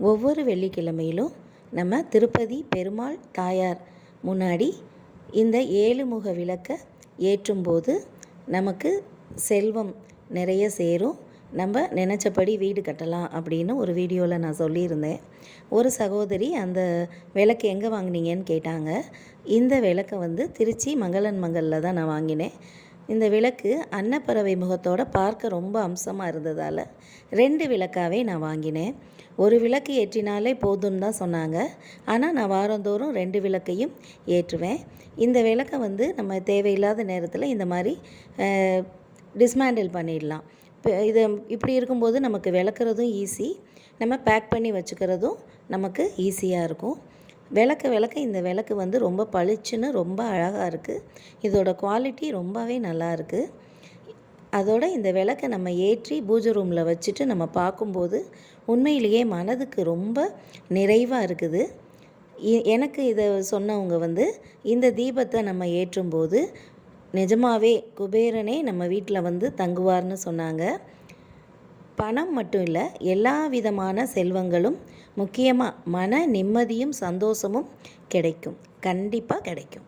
ஒவ்வொரு வெள்ளிக்கிழமையிலும் நம்ம திருப்பதி பெருமாள் தாயார் முன்னாடி இந்த 7 முக விளக்கை ஏற்றும்போது நமக்கு செல்வம் நிறைய சேரும், நம்ம நினச்சபடி வீடு கட்டலாம் அப்படின்னு ஒரு வீடியோவில் நான் சொல்லியிருந்தேன். ஒரு சகோதரி அந்த விளக்கு எங்கே வாங்கினீங்கன்னு கேட்டாங்க. இந்த விளக்கை திருச்சி மங்களன் மங்களில் தான் நான் வாங்கினேன். இந்த விளக்கு அன்னப்பறவை முகத்தோடு பார்க்க ரொம்ப அம்சமாக இருந்ததால் 2 விளக்காகவே நான் வாங்கினேன். ஒரு விளக்கு ஏற்றினாலே போதும்னு தான் சொன்னாங்க. ஆனால் நான் வாரந்தோறும் 2 விளக்கையும் ஏற்றுவேன். இந்த விளக்கை நம்ம தேவையில்லாத நேரத்தில் இந்த மாதிரி டிஸ்மேண்டில் பண்ணிடலாம். இது இப்படி இருக்கும்போது நமக்கு விளக்குறதும் ஈஸி, நம்ம பேக் பண்ணி வச்சுக்கிறதும் நமக்கு ஈஸியாக இருக்கும். விளக்க இந்த விளக்கு ரொம்ப பளிச்சுன்னு ரொம்ப அழகாக இருக்குது. இதோட குவாலிட்டி ரொம்பவே நல்லா இருக்குது. அதோட இந்த விளக்கை நம்ம ஏற்றி பூஜை ரூமில் வச்சுட்டு நம்ம பார்க்கும்போது உண்மையிலேயே மனதுக்கு ரொம்ப நிறைவாக இருக்குது. எனக்கு இதை சொன்னவங்க இந்த தீபத்தை நம்ம ஏற்றும்போது நிஜமாகவே குபேரனே நம்ம வீட்டில் தங்குவார்னு சொன்னாங்க. பணம் மட்டும் இல்லை, எல்லா விதமான செல்வங்களும், முக்கியமாக மன நிம்மதியும் சந்தோஷமும் கிடைக்கும். கண்டிப்பாக கிடைக்கும்.